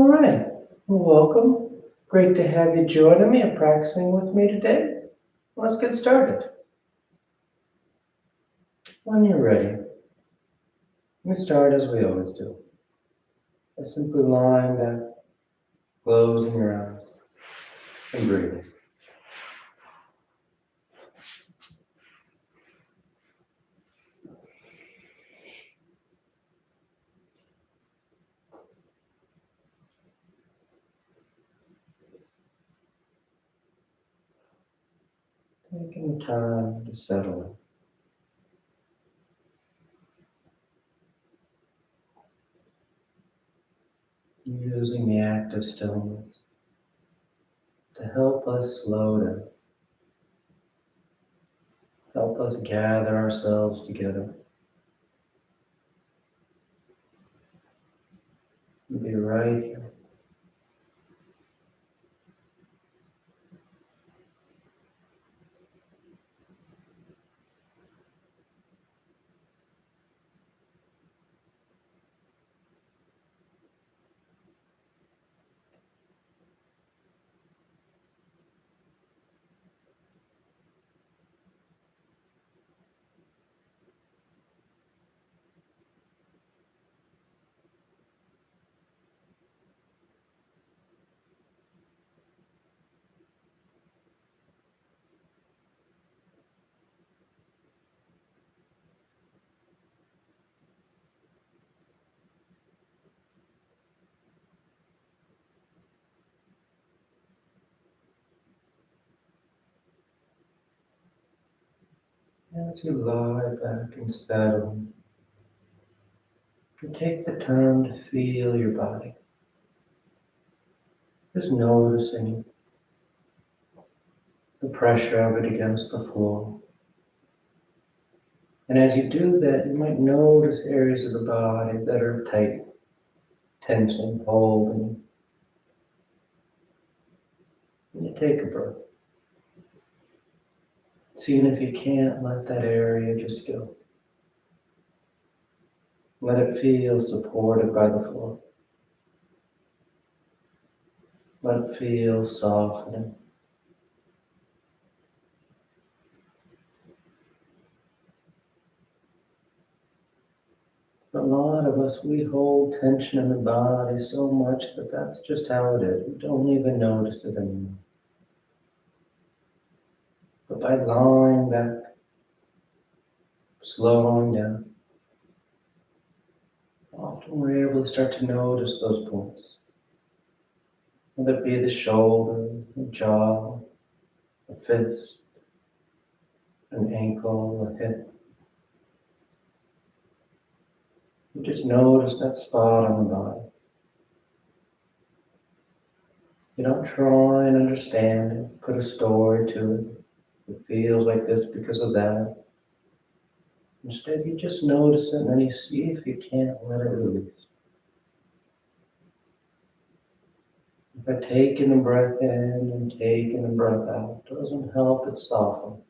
All right. Well, welcome. Great to have you joining me and practicing with me today. Let's get started. When you're ready, we start as we always do. By simply lying back, closing your eyes, and breathing. Taking time to settle in. Using the act of stillness to help us slow down, help us gather ourselves together, and be right here. As you lie back and settle, you take the time to feel your body. Just noticing the pressure of it against the floor. And as you do that, you might notice areas of the body that are tight, tensing, holding. And you take a breath. Seeing if you can't let that area just go. Let it feel supported by the floor. Let it feel softening. For a lot of us, we hold tension in the body so much that that's just how it is. We don't even notice it anymore. But by lying back, slowing down, often we're able to start to notice those points. Whether it be the shoulder, the jaw, the fist, an ankle, a hip. You just notice that spot on the body. You don't try and understand it, put a story to it. It feels like this because of that. Instead, you just notice it and then you see if you can't let it release. By taking a breath in and taking a breath out doesn't help it soften.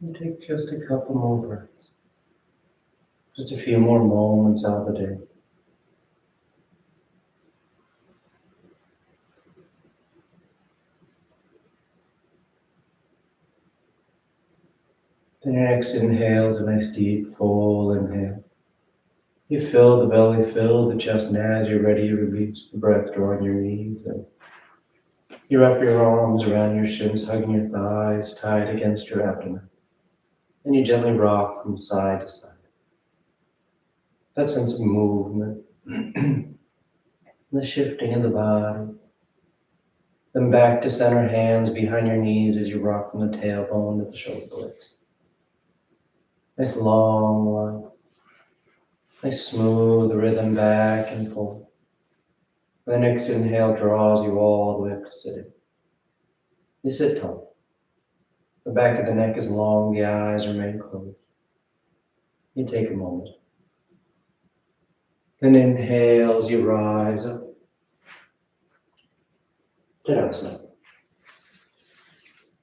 And take just a couple more breaths. Just a few more moments out of the day. Then your next inhale is a nice deep full inhale. You fill the belly, fill the chest, and as you're ready, you release the breath, drawing your knees. And you wrap your arms around your shins, hugging your thighs tight against your abdomen. And you gently rock from side to side. That sense of movement, the shifting of the body. Then back to center, hands behind your knees as you rock from the tailbone to the shoulder blades. Nice long line. Nice smooth rhythm back and forth. The next inhale draws you all the way up to sitting. You sit tall. The back of the neck is long, the eyes remain closed. You take a moment. Then inhale as you rise up. Tadasana.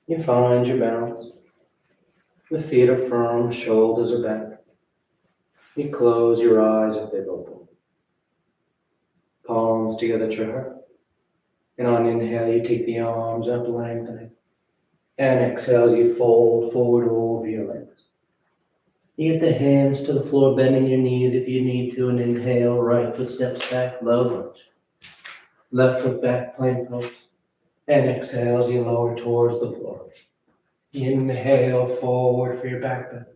You find your balance. The feet are firm, shoulders are back. You close your eyes if they've opened. Palms together at your heart. And on inhale, you take the arms up, lengthening. And exhale as you fold forward over your legs. You get the hands to the floor, bending your knees if you need to, and inhale, right foot steps back, low lunge. Left foot back, plank pose. And exhale as you lower towards the floor. Inhale, forward for your back bend.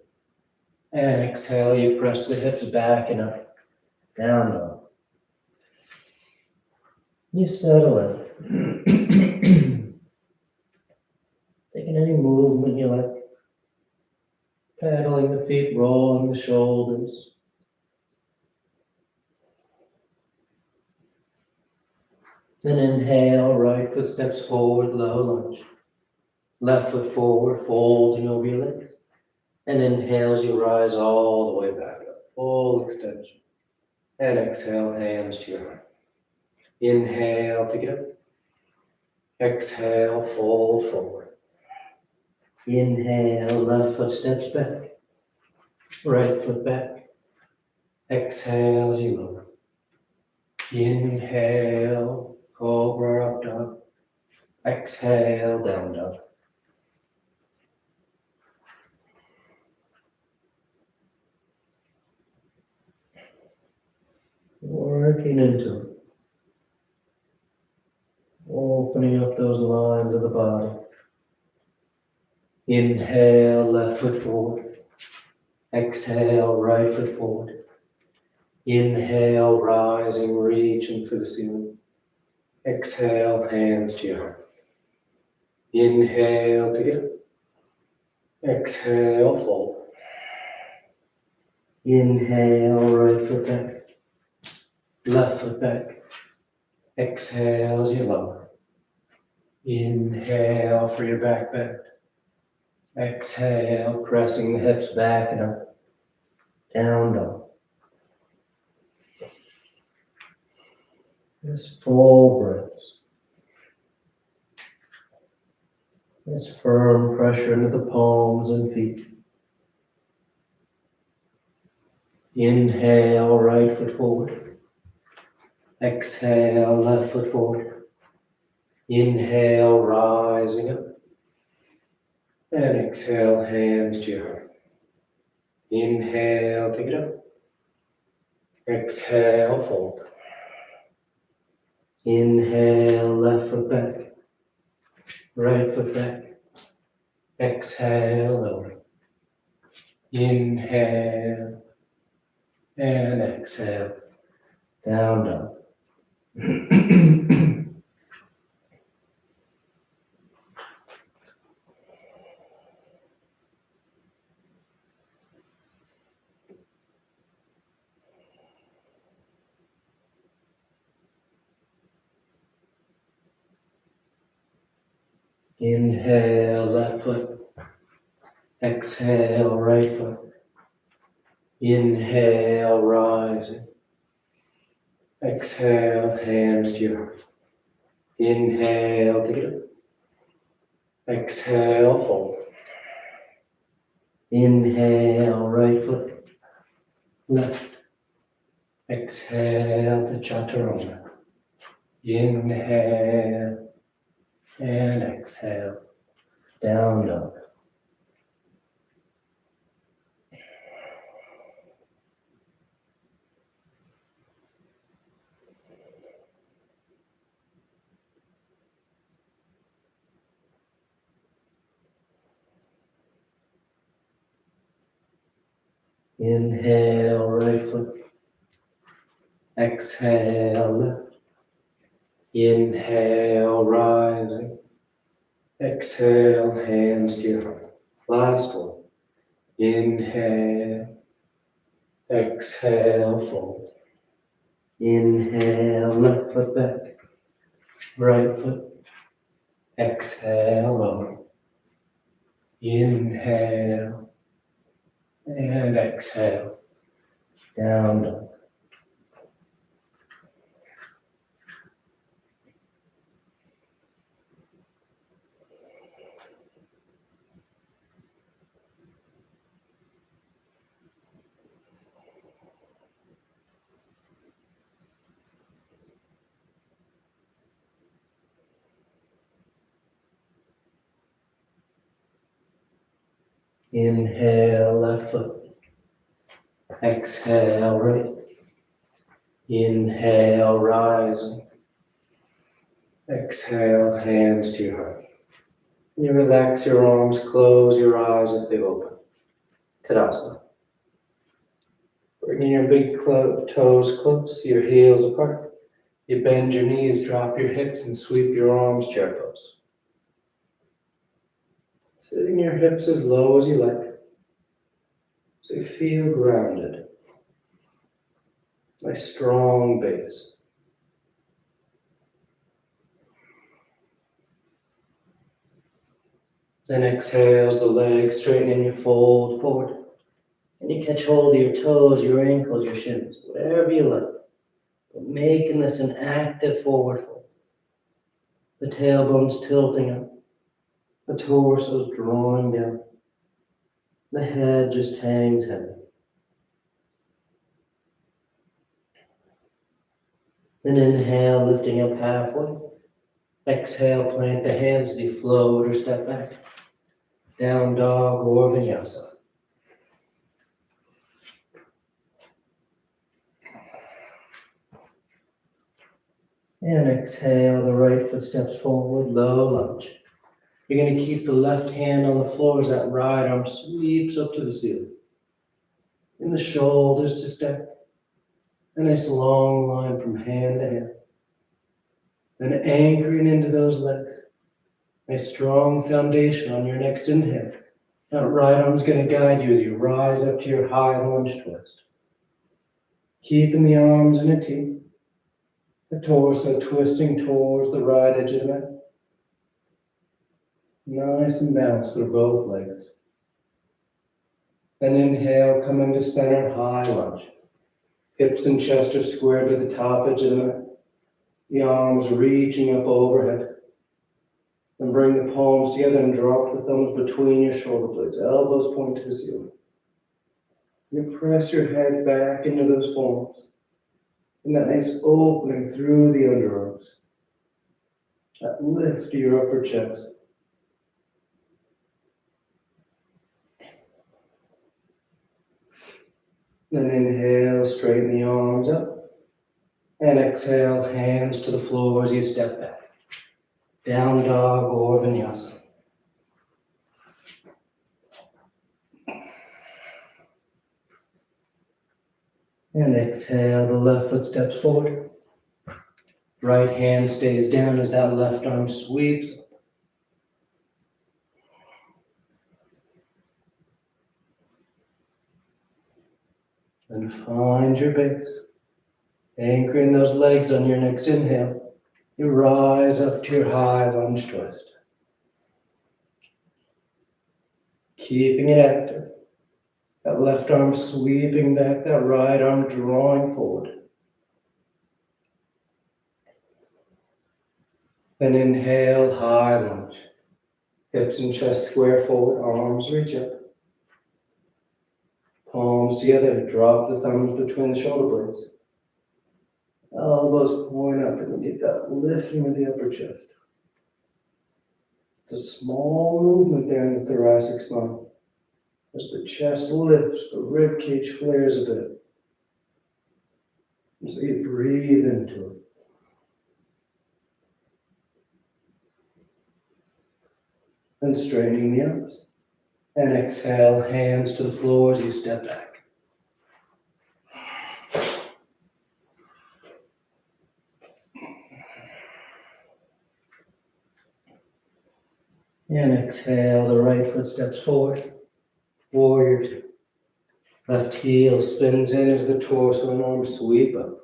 And exhale, you press the hips back and up, down, low. You settle in. Taking any movement you like. Pedaling the feet, rolling the shoulders. Then inhale, right foot steps forward, low lunge. Left foot forward, folding over your legs. And inhale as you rise all the way back up, full extension. And exhale, hands to your heart. Inhale, pick it up. Exhale, fold forward. Inhale, left foot steps back. Right foot back. Exhale as you lower. Inhale, cobra up dog. Exhale, down dog. Working into it. Opening up those lines of the body. Inhale, left foot forward. Exhale, right foot forward. Inhale, rising, reaching for the ceiling. Exhale, hands to your heart. Inhale, pick it up. Exhale, fold. Inhale, right foot back. Left foot back. Exhale as you lower. Inhale for your back bend. Exhale, pressing the hips back and up. Down dog. Just full breaths. This firm pressure into the palms and feet. Inhale, right foot forward. Exhale, left foot forward. Inhale, rising up. And exhale, hands to your heart. Inhale, take it up. Exhale, fold. Inhale, left foot back. Right foot back. Exhale, lower. Inhale. And exhale. Down dog. Inhale, left foot. Exhale, right foot. Inhale, rising. Exhale, hands to your heart. Inhale, take it up. Exhale, fold. Inhale, right foot. Left. Exhale to chaturanga. Inhale and exhale. Down dog. Inhale, right foot. Exhale, left. Inhale, rising. Exhale, hands to your heart. Last one. Inhale. Exhale, fold. Inhale, left foot back. Right foot. Exhale, lower. Inhale. And exhale. Down, dog. Inhale, left foot. Exhale, right. Inhale, rising. Exhale, hands to your heart. You relax your arms, close your eyes if they open. Tadasana. Bringing your big toes close, your heels apart. You bend your knees, drop your hips, and sweep your arms, chair pose. Sitting your hips as low as you like, so you feel grounded. Nice strong base. Then exhales the legs, straighten and you fold forward. And you catch hold of your toes, your ankles, your shins, whatever you like. But making this an active forward fold. The tailbone's tilting up. The torso's drawing down. The head just hangs heavy. Then inhale, lifting up halfway. Exhale, plant the hands as you float or step back. Down dog or vinyasa. And exhale, the right foot steps forward, low lunge. You're going to keep the left hand on the floor as that right arm sweeps up to the ceiling. In the shoulders to step. A nice long line from hand to hand. Then anchoring into those legs. A strong foundation on your next inhale. That right arm's going to guide you as you rise up to your high lunge twist. Keeping the arms in a T. The torso twisting towards the right edge of the mat. Nice and balanced through both legs. Then inhale, come into center, high lunge. Hips and chest are squared to the top edge of the mat. The arms reaching up overhead. Then bring the palms together and drop the thumbs between your shoulder blades. Elbows point to the ceiling. You press your head back into those palms. And that nice opening through the underarms. That lift to your upper chest. Then inhale, straighten the arms up. And exhale, hands to the floor as you step back. Down dog or vinyasa. And exhale, the left foot steps forward. Right hand stays down as that left arm sweeps up. And find your base. Anchoring those legs on your next inhale. You rise up to your high lunge twist. Keeping it active. That left arm sweeping back, that right arm drawing forward. Then inhale, high lunge. Hips and chest square forward, arms reach up. Palms together, drop the thumbs between the shoulder blades. Elbows point up and get that lifting of the upper chest. It's a small movement there in the thoracic spine. As the chest lifts, the rib cage flares a bit. And so you breathe into it. And straightening the arms. And exhale, hands to the floor as you step back. And exhale, the right foot steps forward. Warrior two. Left heel spins in as the torso and arms sweep up.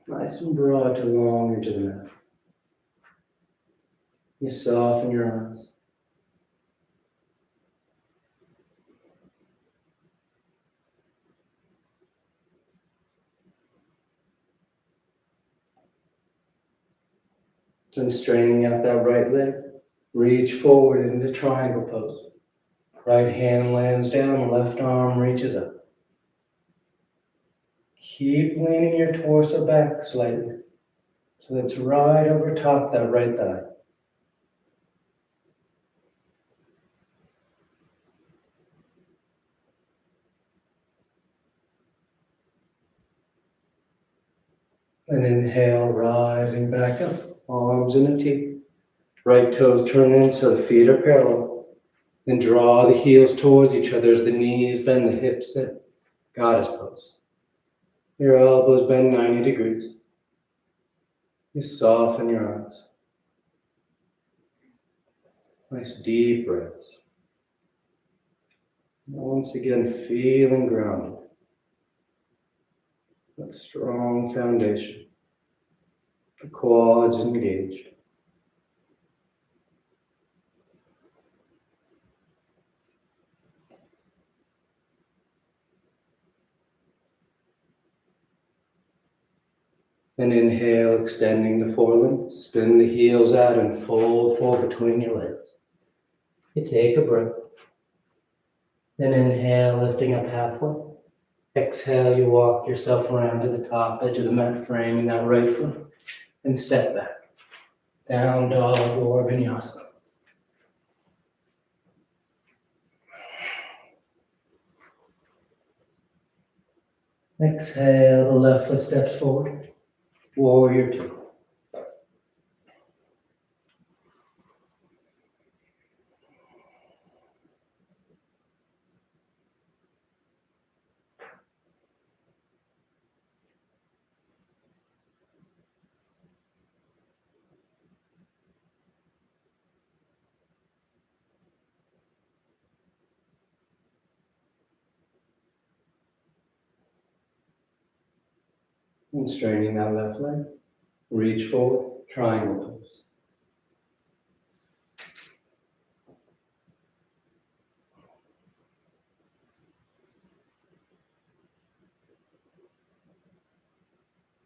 Nice and broad to long into the mat. You soften your eyes. Then straightening out that right leg, reach forward into triangle pose. Right hand lands down, left arm reaches up. Keep leaning your torso back slightly, so that's right over top that right thigh. And inhale, rising back up, arms in a T. Right toes turn in so the feet are parallel. Then draw the heels towards each other as the knees bend, the hips sit. Goddess pose. Your elbows bend 90 degrees. You soften your eyes. Nice deep breaths. Once again, feeling grounded. That strong foundation. The quads engaged. Then inhale, extending the forelimbs. Spin the heels out and fold forward between your legs. You take a breath. Then inhale, lifting up halfway. Exhale, you walk yourself around to the top edge of the mat, framing that right foot. And step back. Down dog or vinyasa. Exhale, the left foot steps forward. Warrior two. And straightening that left leg. Reach forward, triangle pose.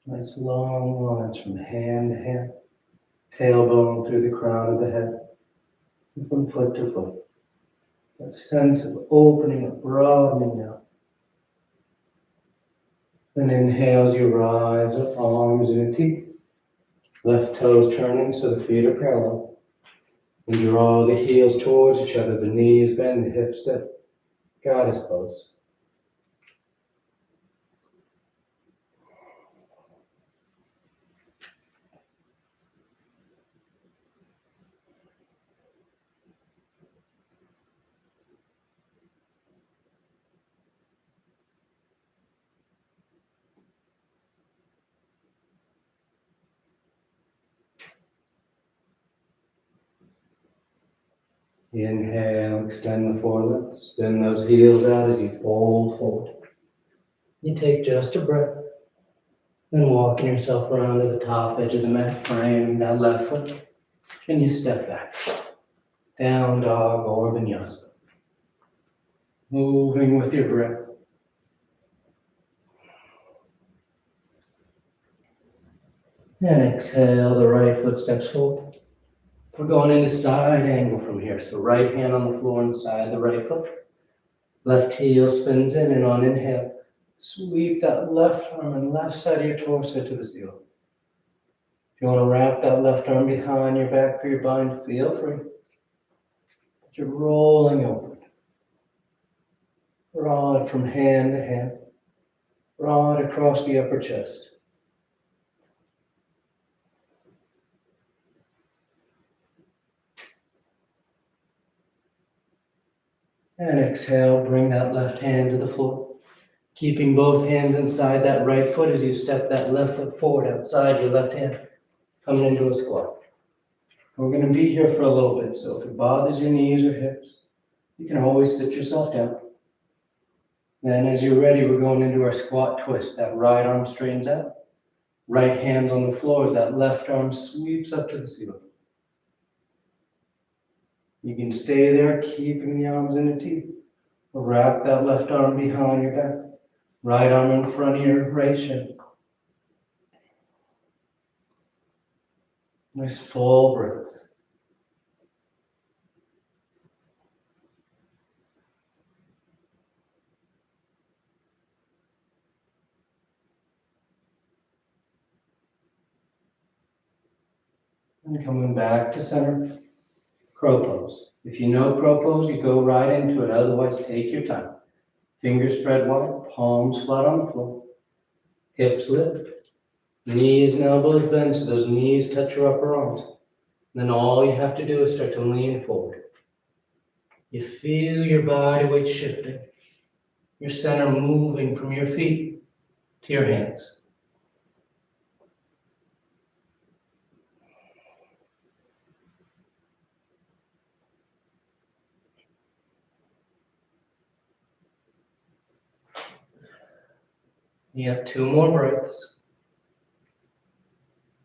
Nice long lines from hand to hand. Tailbone through the crown of the head. And from foot to foot. That sense of opening up, broadening out. Then inhale as you rise up, arms in a T. Left toes turning so the feet are parallel. And draw the heels towards each other, the knees bend, the hips sit. Goddess pose. Inhale, extend the forelimbs. Spin those heels out as you fold forward. You take just a breath. Then walking yourself around to the top edge of the mat, framing that left foot. And you step back. Down dog or vinyasa. Moving with your breath. And exhale, the right foot steps forward. We're going into side angle from here. So right hand on the floor inside the right foot. Left heel spins in, and on inhale, sweep that left arm and left side of your torso to the ceiling. If you want to wrap that left arm behind your back for your bind, feel free. But you're rolling over. Broad from hand to hand. Broad across the upper chest. And exhale, bring that left hand to the floor. Keeping both hands inside that right foot as you step that left foot forward outside your left hand. Coming into a squat. We're going to be here for a little bit, so if it bothers your knees or hips, you can always sit yourself down. Then as you're ready, we're going into our squat twist. That right arm straightens out. Right hand's on the floor as that left arm sweeps up to the ceiling. You can stay there, keeping the arms in a T. Wrap that left arm behind your back. Right arm in front of your right shin. Nice full breath. And coming back to center, crow pose. If you know crow pose, you go right into it. Otherwise, take your time. Fingers spread wide, palms flat on the floor. Hips lift. Knees and elbows bend so those knees touch your upper arms. Then all you have to do is start to lean forward. You feel your body weight shifting. Your center moving from your feet to your hands. You have 2 more breaths.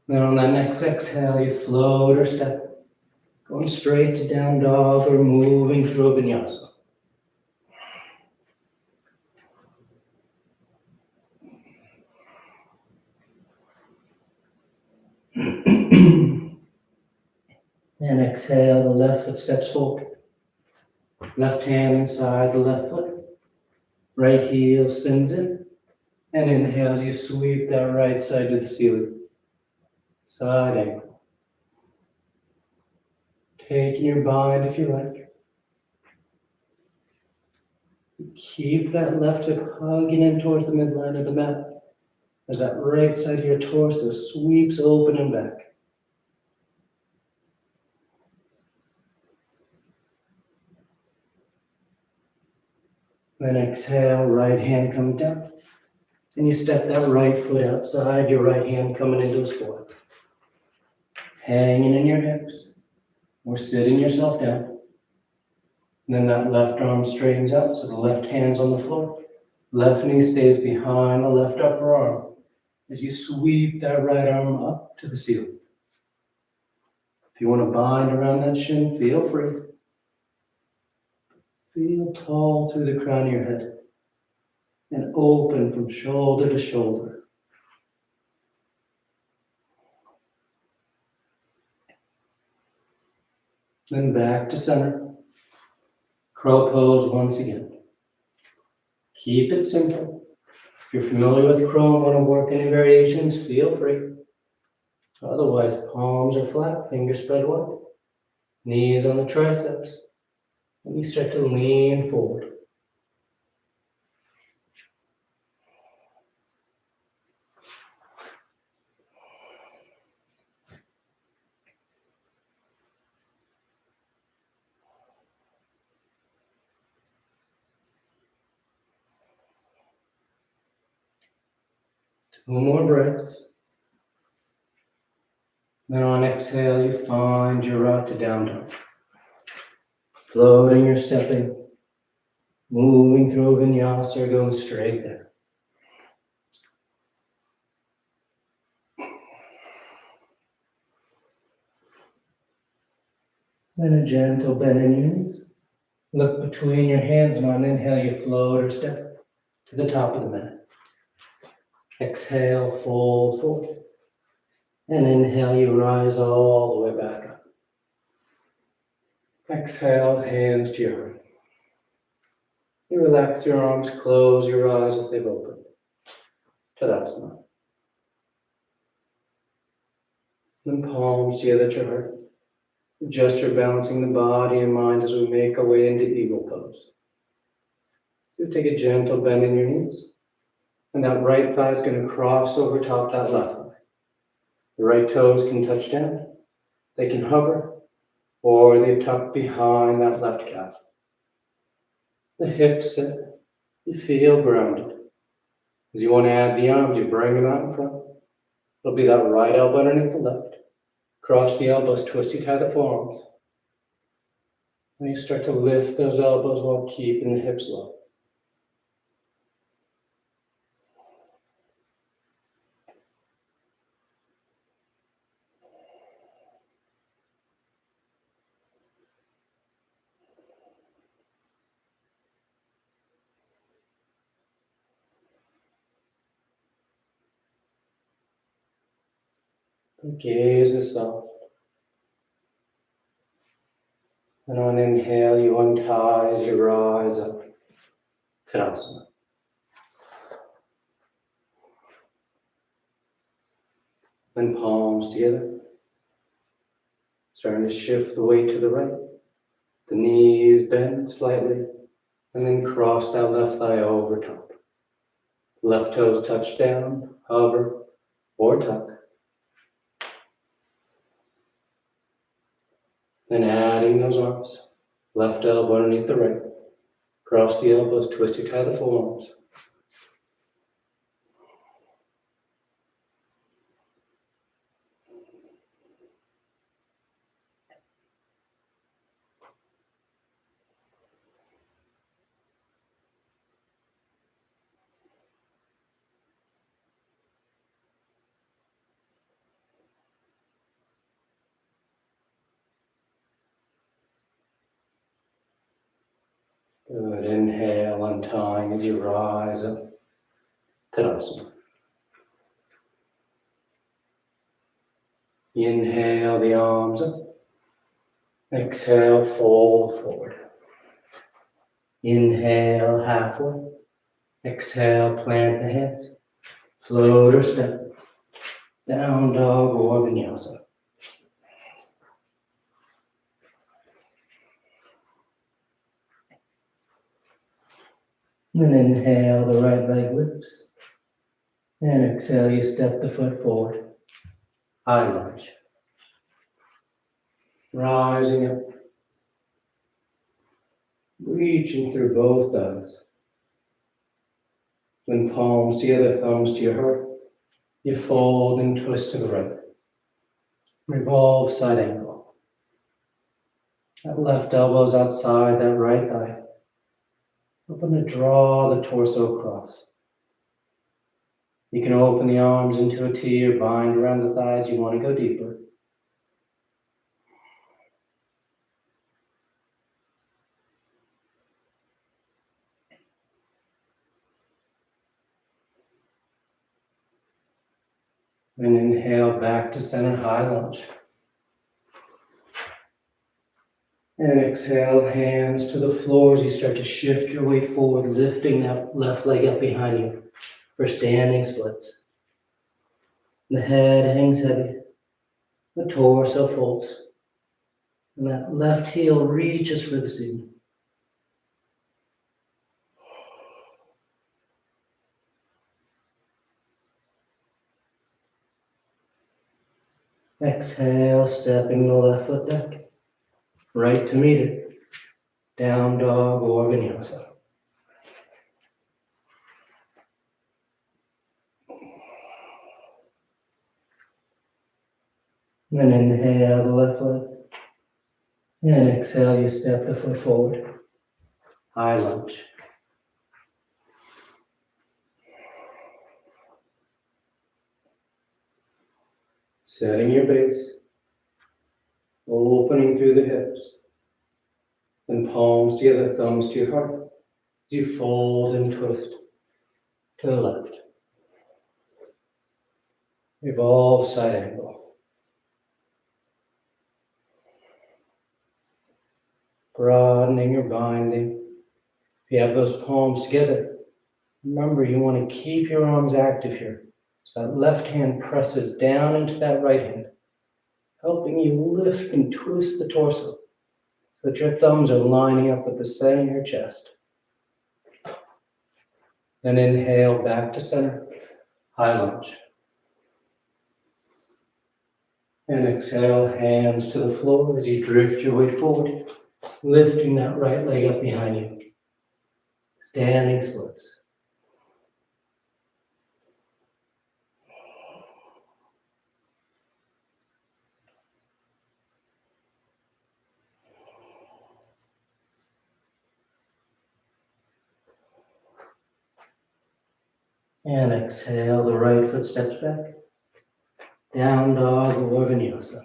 Then on that next exhale, you float or step, going straight to down dog or moving through a vinyasa. And exhale, the left foot steps forward. Left hand inside the left foot. Right heel spins in. And inhale as you sweep that right side to the ceiling. Side angle. Taking your bind if you like. Keep that left hip hugging in towards the midline of the mat as that right side of your torso sweeps open and back. Then exhale, right hand comes down. And you step that right foot outside, your right hand coming into a squat. Hanging in your hips, or sitting yourself down. And then that left arm straightens out, so the left hand's on the floor. Left knee stays behind the left upper arm as you sweep that right arm up to the ceiling. If you want to bind around that shin, feel free. Feel tall through the crown of your head and open from shoulder to shoulder. Then back to center. Crow pose once again. Keep it simple. If you're familiar with crow and want to work any variations, feel free. Otherwise, palms are flat, fingers spread wide. Knees on the triceps. And you start to lean forward. Two more breaths. Then on exhale, you find your route to down dog. Floating or stepping, moving through vinyasa or going straight there. Then a gentle bend in your knees. Look between your hands, and on inhale, you float or step to the top of the mat. Exhale, fold forward. And inhale, you rise all the way back up. Exhale, hands to your heart. You relax your arms, close your eyes if they've opened. Tadasana. Then palms together at your heart. Adjust your balancing the body and mind as we make our way into eagle pose. So take a gentle bend in your knees. And that right thigh is going to cross over top that left thigh. The right toes can touch down. They can hover, or they tuck behind that left calf. The hips sit. You feel grounded. As you want to add the arms, you bring them out in front. It'll be that right elbow underneath the left. Cross the elbows, twist, you tie the forearms. And you start to lift those elbows while keeping the hips low. The gaze is soft. And on inhale, you untie as you rise up. Tadasana. Then palms together. Starting to shift the weight to the right. The knees bend slightly. And then cross that left thigh over top. Left toes touch down, hover, or tuck. Then adding those arms. Left elbow underneath the right. Cross the elbows, twist to tie the forearms. Good. Inhale, untying as you rise up. Tadasana. Inhale the arms up. Exhale, fold forward. Inhale, halfway. Exhale, plant the hands. Float or step. Down dog or vinyasa. Then inhale, the right leg lifts. And exhale, you step the foot forward. High lunge. Rising up. Reaching through both thighs. Then palms together, thumbs to your heart. You fold and twist to the right. Revolve side angle. That left elbow's outside that right thigh. Open to draw the torso across. You can open the arms into a T or bind around the thighs. You want to go deeper. And inhale back to center, high lunge. And exhale, hands to the floor as you start to shift your weight forward, lifting that left leg up behind you for standing splits. The head hangs heavy, the torso folds, and that left heel reaches for the ceiling. Exhale, stepping the left foot back, right to meet it. Down dog or vinyasa. Then inhale the left leg. And exhale, you step the foot forward. High lunge. Setting your base. Opening through the hips. Then palms together, thumbs to your heart. As you fold and twist to the left. Revolve side angle. Broadening or binding. If you have those palms together, remember you want to keep your arms active here. So that left hand presses down into that right hand, helping you lift and twist the torso so that your thumbs are lining up with the center of your chest. Then inhale back to center, high lunge. And exhale, hands to the floor as you drift your weight forward, lifting that right leg up behind you. Standing splits. And exhale, the right foot steps back. Down dog or vinyasa.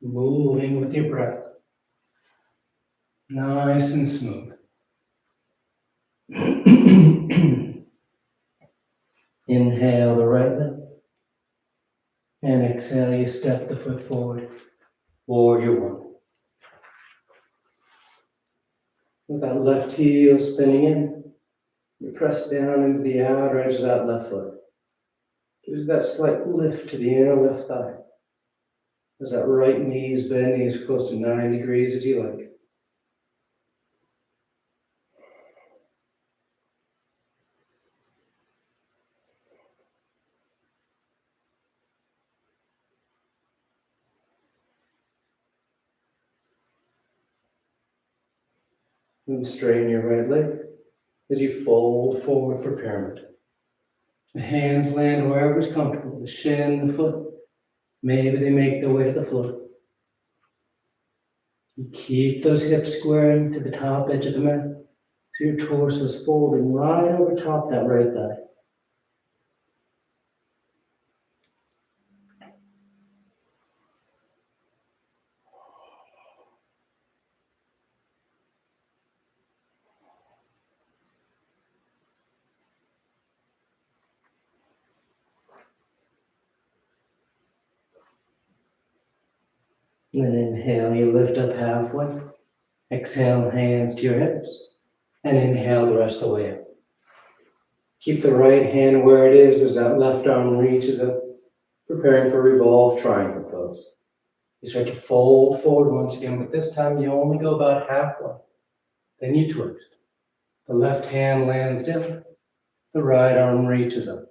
Moving with your breath. Nice and smooth. Inhale the right leg. And exhale, you step the foot forward. Warrior one. With that left heel spinning in, you press down into the outer edge of that left foot. Gives that slight lift to the inner left thigh. As that right knee is bending as close to 9 degrees as you like. And straighten your right leg as you fold forward for pyramid. The hands land wherever is comfortable, the shin, the foot. Maybe they make their way to the floor. You keep those hips squaring to the top edge of the mat. So your torso is folding right over top that right thigh. And then inhale, you lift up halfway. Exhale, hands to your hips. And inhale the rest of the way up. Keep the right hand where it is as that left arm reaches up, preparing for revolve triangle pose. You start to fold forward once again, but this time you only go about halfway. Then you twist. The left hand lands down. The right arm reaches up.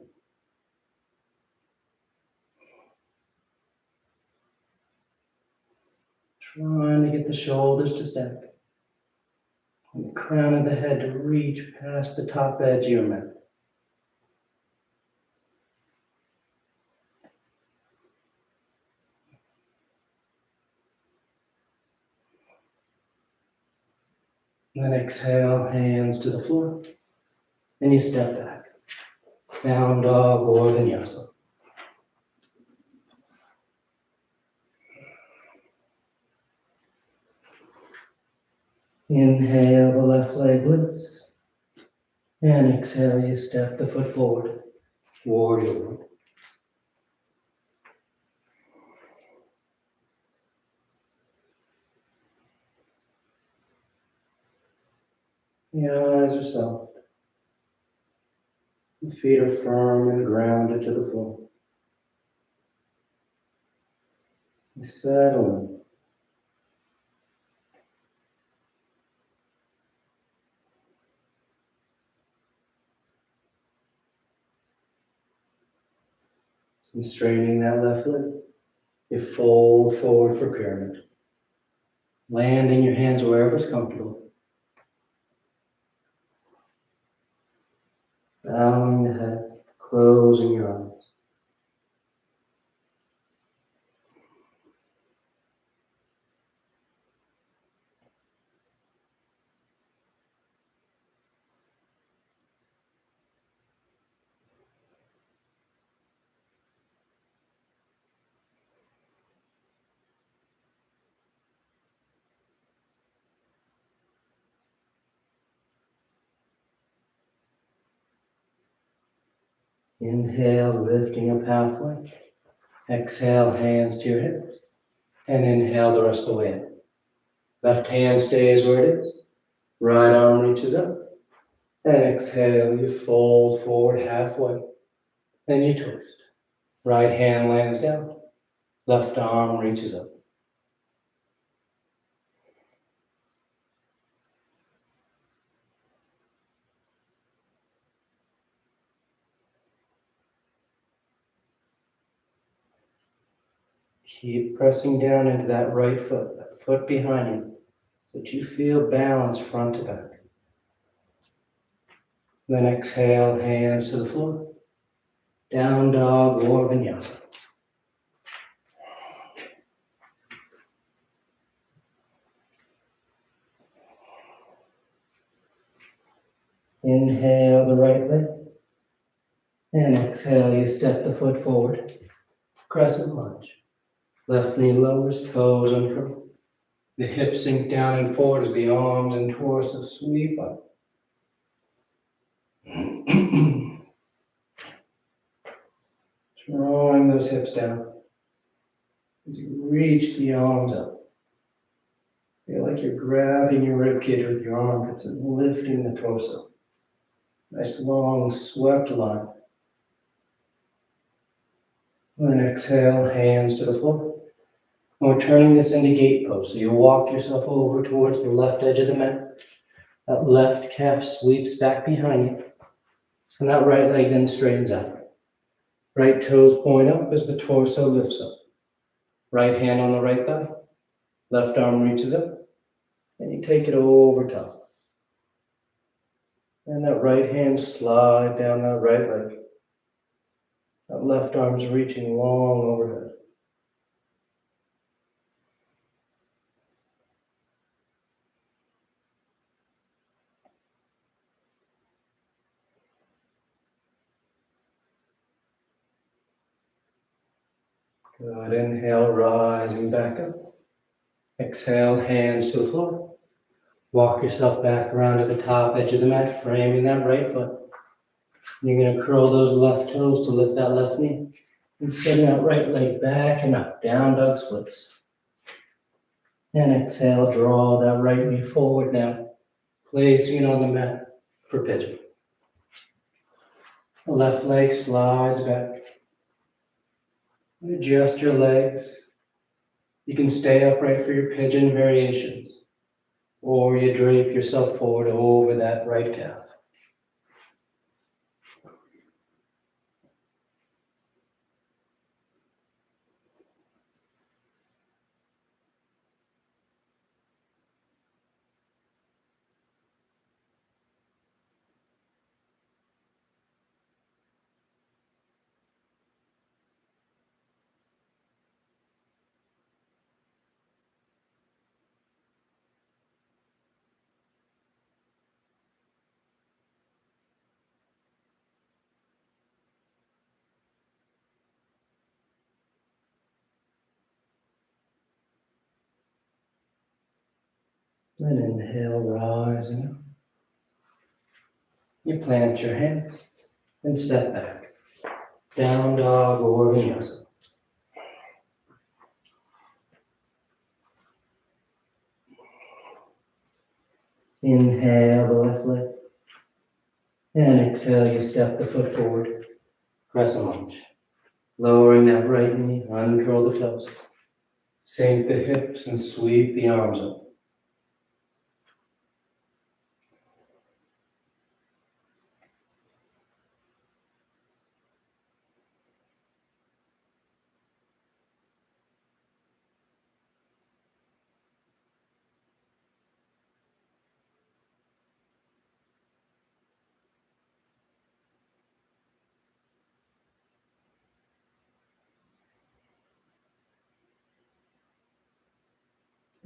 Trying to get the shoulders to stack. And the crown of the head to reach past the top edge of your mat. And then exhale, hands to the floor. And you step back. Down dog or vinyasa. Inhale, the left leg lifts. And exhale, you step the foot forward. Warrior one. The eyes are soft. The feet are firm and grounded to the floor. You settle in. And straightening that left leg, you fold forward for pyramid. Landing your hands wherever is comfortable. Bowing the head, closing your eyes. Inhale, lifting up halfway. Exhale, hands to your hips. And inhale the rest of the way in. Left hand stays where it is. Right arm reaches up. And exhale, you fold forward halfway. Then you twist. Right hand lands down. Left arm reaches up. Keep pressing down into that right foot, that foot behind you, so that you feel balance front to back. Then exhale, hands to the floor. Down dog or vinyasa. Inhale the right leg. And exhale, you step the foot forward. Crescent lunge. Left knee lowers, toes uncurl. The hips sink down and forward as the arms and torso sweep up. Drawing those hips down as you reach the arms up. Feel like you're grabbing your ribcage with your armpits and lifting the torso. Nice long swept line. And then exhale, hands to the floor. And we're turning this into gate pose. So you walk yourself over towards the left edge of the mat. That left calf sweeps back behind you. And that right leg then straightens out. Right toes point up as the torso lifts up. Right hand on the right thigh. Left arm reaches up. And you take it over top. And that right hand slide down that right leg. That left arm's reaching long overhead. Good. Inhale, rising back up. Exhale, hands to the floor. Walk yourself back around to the top edge of the mat, framing that right foot. You're going to curl those left toes to lift that left knee. And send that right leg back and up, down dog splits. And exhale, draw that right knee forward now, placing it on the mat for pigeon. The left leg slides back. Adjust your legs. You can stay upright for your pigeon variations, or you drape yourself forward over that right calf. Then inhale, rising up. You plant your hands and step back. Down dog or vinyasa. Inhale the left leg. And exhale, you step the foot forward. Crescent lunge. Lowering that right knee, uncurl the toes. Sink the hips and sweep the arms up.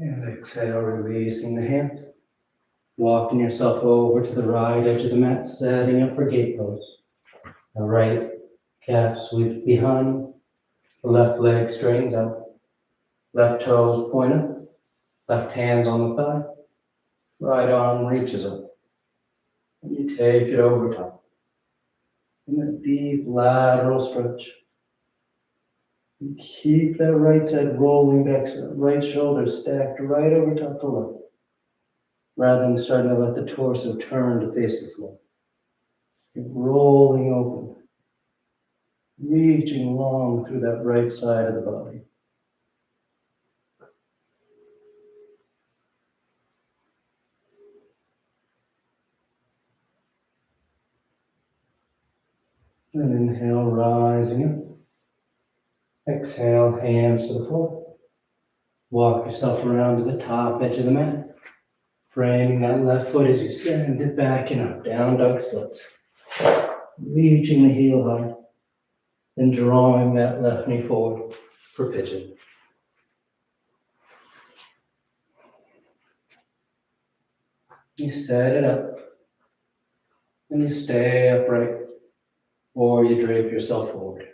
And exhale, releasing the hands. Walking yourself over to the right edge of the mat, setting up for gate pose. The right calf sweeps behind. The left leg straightens out. Left toes point up. Left hand's on the thigh. Right arm reaches up. And you take it over top. In a deep lateral stretch. And keep that right side rolling back, so that right shoulder stacked right over top the left. Rather than starting to let the torso turn to face the floor. You're rolling open. Reaching long through that right side of the body. And inhale, rising up. Exhale, hands to the floor. Walk yourself around to the top edge of the mat. Framing that left foot as you send it back and up, down dog splits. Reaching the heel high. And drawing that left knee forward for pigeon. You set it up. And you stay upright, or you drape yourself forward.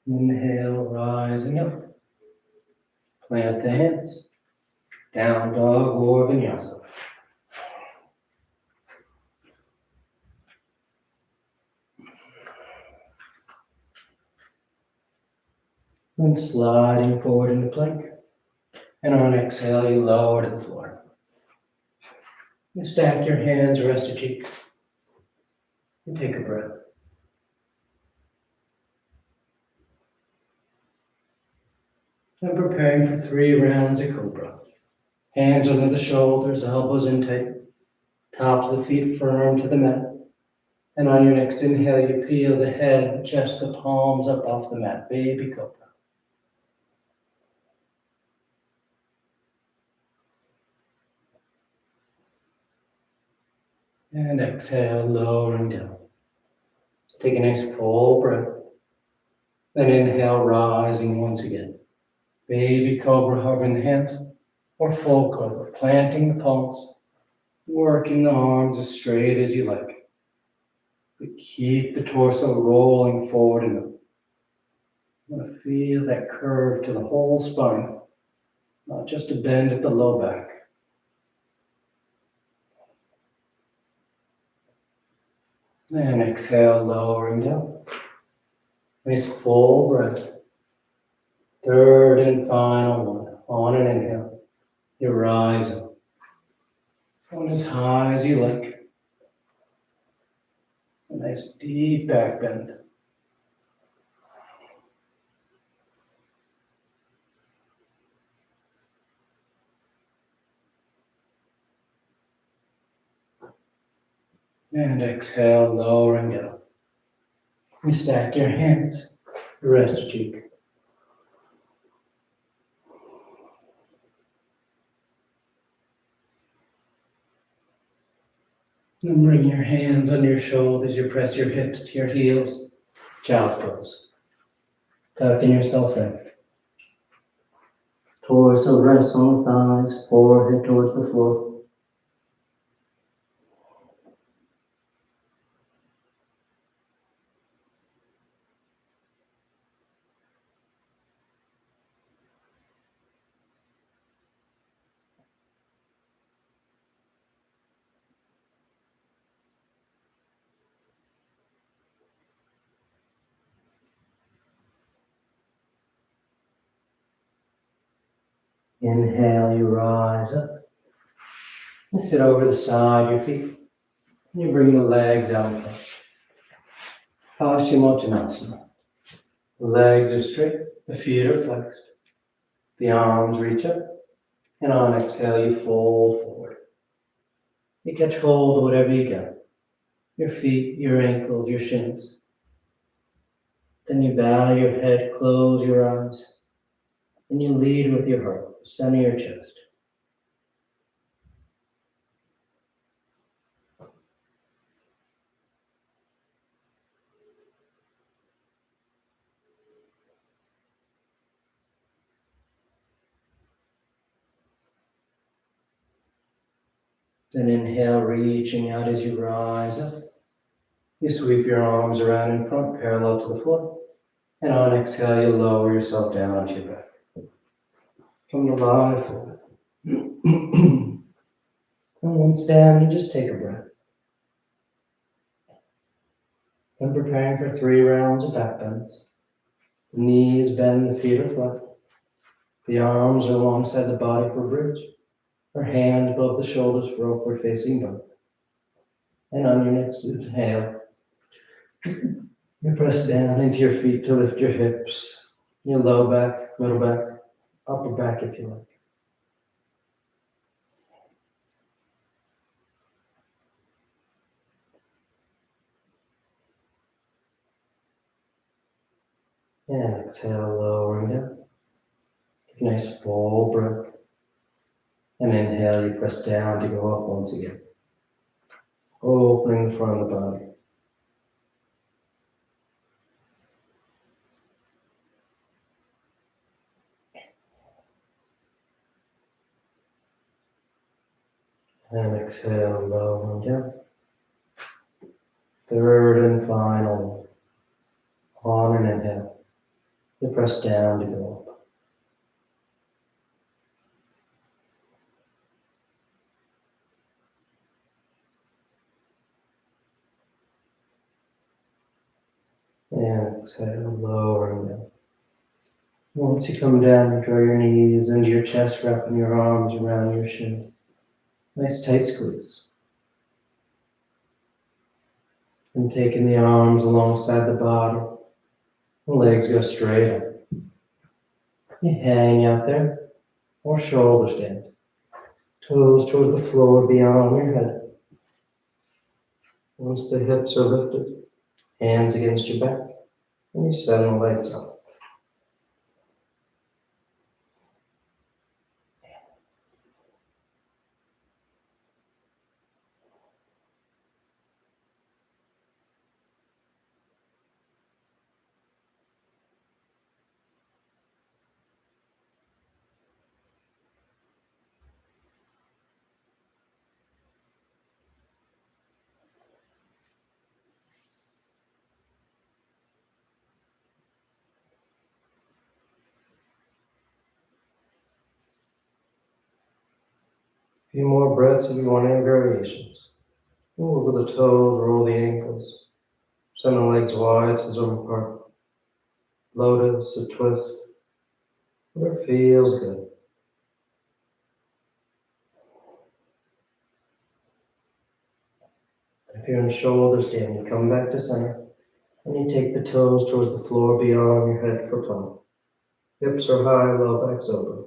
Inhale, rising up. Plant the hands. Down dog or vinyasa. Then sliding forward into plank. And on exhale, you lower to the floor. You stack your hands, rest your cheek. And take a breath. And preparing for 3 rounds of Cobra. Hands under the shoulders, elbows in tight. Tops of the feet firm to the mat. And on your next inhale, you peel the head, chest, the palms up off the mat. Baby Cobra. And exhale, lowering down. Take a nice full breath. Then inhale, rising once again. Baby Cobra, hovering the hands. Or full Cobra, planting the palms. Working the arms as straight as you like. But keep the torso rolling forward and up. You want to feel that curve to the whole spine. Not just a bend at the low back. And exhale, lowering down. Nice full breath. Third and final one. On an inhale, you're rising. Going as high as you like. A nice deep back bend. And exhale, lowering down. You stack your hands, rest your cheek. And bring your hands on your shoulders, you press your hips to your heels. Child's pose. Tucking yourself in. Torso rests on the thighs, forehead towards the floor. Inhale, you rise up. And sit over the side of your feet. And you bring the legs out. Paschimottanasana. The legs are straight, the feet are flexed. The arms reach up. And on exhale, you fold forward. You catch hold of whatever you get. Your feet, your ankles, your shins. Then you bow your head, close your eyes. And you lead with your heart, the center of your chest. Then inhale, reaching out as you rise up. You sweep your arms around in front, parallel to the floor. And on exhale, you lower yourself down onto your back. Come to life. And once down, you just take a breath. Then preparing for 3 rounds of back bends. The knees bend, the feet are flat. The arms are alongside the body for bridge. Or hands above the shoulders for upward facing dog. And on your next inhale, you press down into your feet to lift your hips, your low back, middle back, upper back if you like. And exhale, lowering down. Take a nice full breath. And inhale, you press down to go up once again. Opening the front of the body. And exhale, lowering down. Third and final. On an inhale, you press down to go up. And exhale, lowering down. Once you come down, you draw your knees into your chest, wrapping your arms around your shins. Nice tight squeeze. And taking the arms alongside the body. The legs go straight up. You hang out there, or shoulder stand. Toes towards the floor beyond your head. Once the hips are lifted, hands against your back, and you send the legs up. A few more breaths if you want any variations. Move with the toes, roll the ankles. Send the legs wide, so arms apart. Lotus, a twist. Whatever feels good. If you're in shoulder stand, you come back to center. And you take the toes towards the floor beyond your head for plow. Hips are high, low back's open.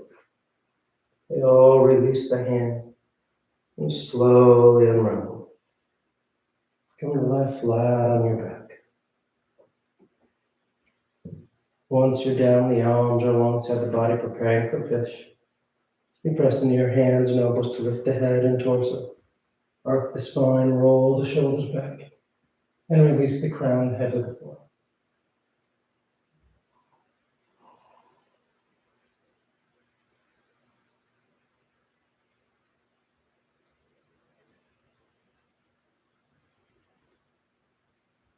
They all release the hand. And slowly unravel. Come to lie flat on your back. Once you're down, the arms are alongside the body, preparing for fish. You press into your hands and elbows to lift the head and torso. Arc the spine, roll the shoulders back, and release the crown and head to the floor.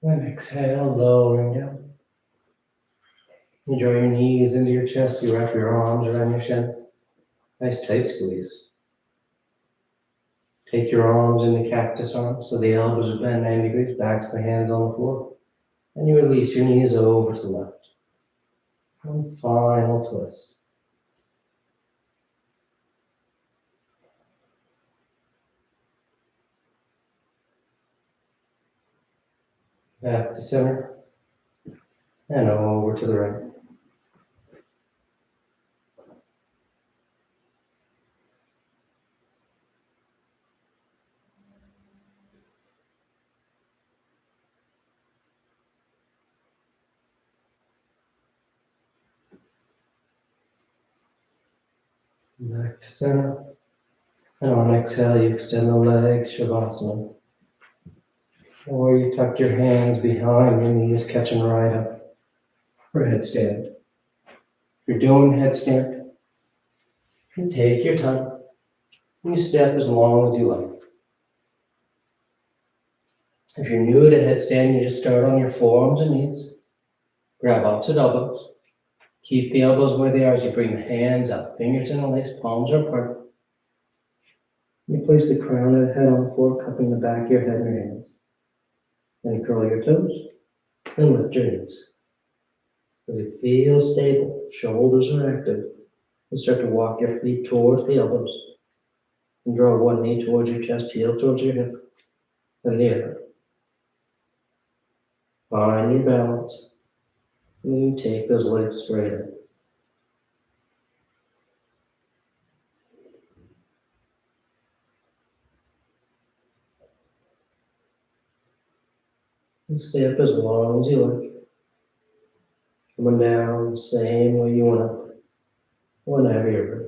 And exhale, lowering down. You draw your knees into your chest, you wrap your arms around your shins. Nice tight squeeze. Take your arms into cactus arms, so the elbows are bent 90 degrees, backs the hands on the floor. And you release your knees over to the left. One final twist. Back to center. And over to the right. Back to center. And on exhale, you extend the legs, Shavasana. Or you tuck your hands behind your knees, catching right up for headstand. If you're doing headstand, you take your time and you step as long as you like. If you're new to headstand, you just start on your forearms and knees. Grab opposite elbows. Keep the elbows where they are as you bring the hands up. Fingers interlaced, palms are apart. You place the crown of the head on the floor, cupping the back of your head in your hands. Then you curl your toes and lift your knees. As you feel stable, shoulders are active, you start to walk your feet towards the elbows and draw one knee towards your chest, heel towards your hip, and the other. Find your balance, and you take those legs straight up. And stay up as long as you like. Coming down the same way you went up, whenever you're ready.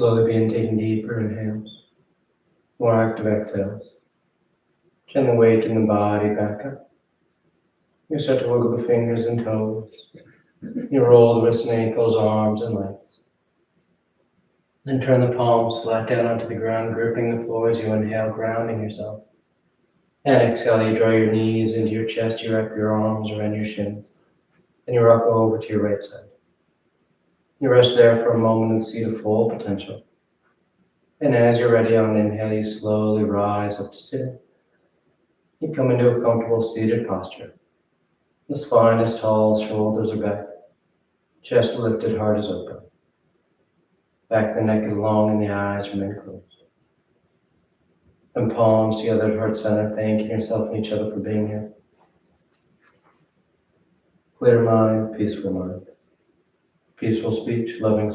Slowly begin taking deeper inhales, more active exhales. Gently waking the body back up. You start to wiggle the fingers and toes. You roll the wrists and ankles, arms and legs. Then turn the palms flat down onto the ground, gripping the floor as you inhale, grounding yourself. And exhale, you draw your knees into your chest, you wrap your arms around your shins, and you rock over to your right side. You rest there for a moment and see the full potential. And as you're ready on an inhale, you slowly rise up to sitting. You come into a comfortable seated posture. The spine is tall, shoulders are back, chest lifted, heart is open. Back, the neck is long and the eyes remain closed. And palms together at heart center, thanking yourself and each other for being here. Clear mind, peaceful mind. Peaceful speech, loving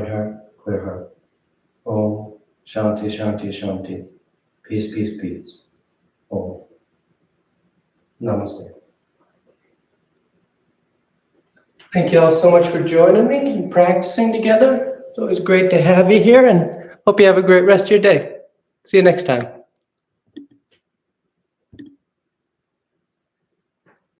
heart, clear heart. Om, Shanti, Shanti, Shanti. Peace, peace, peace. Om. Namaste. Thank you all so much for joining me and practicing together. It's always great to have you here, and hope you have a great rest of your day. See you next time.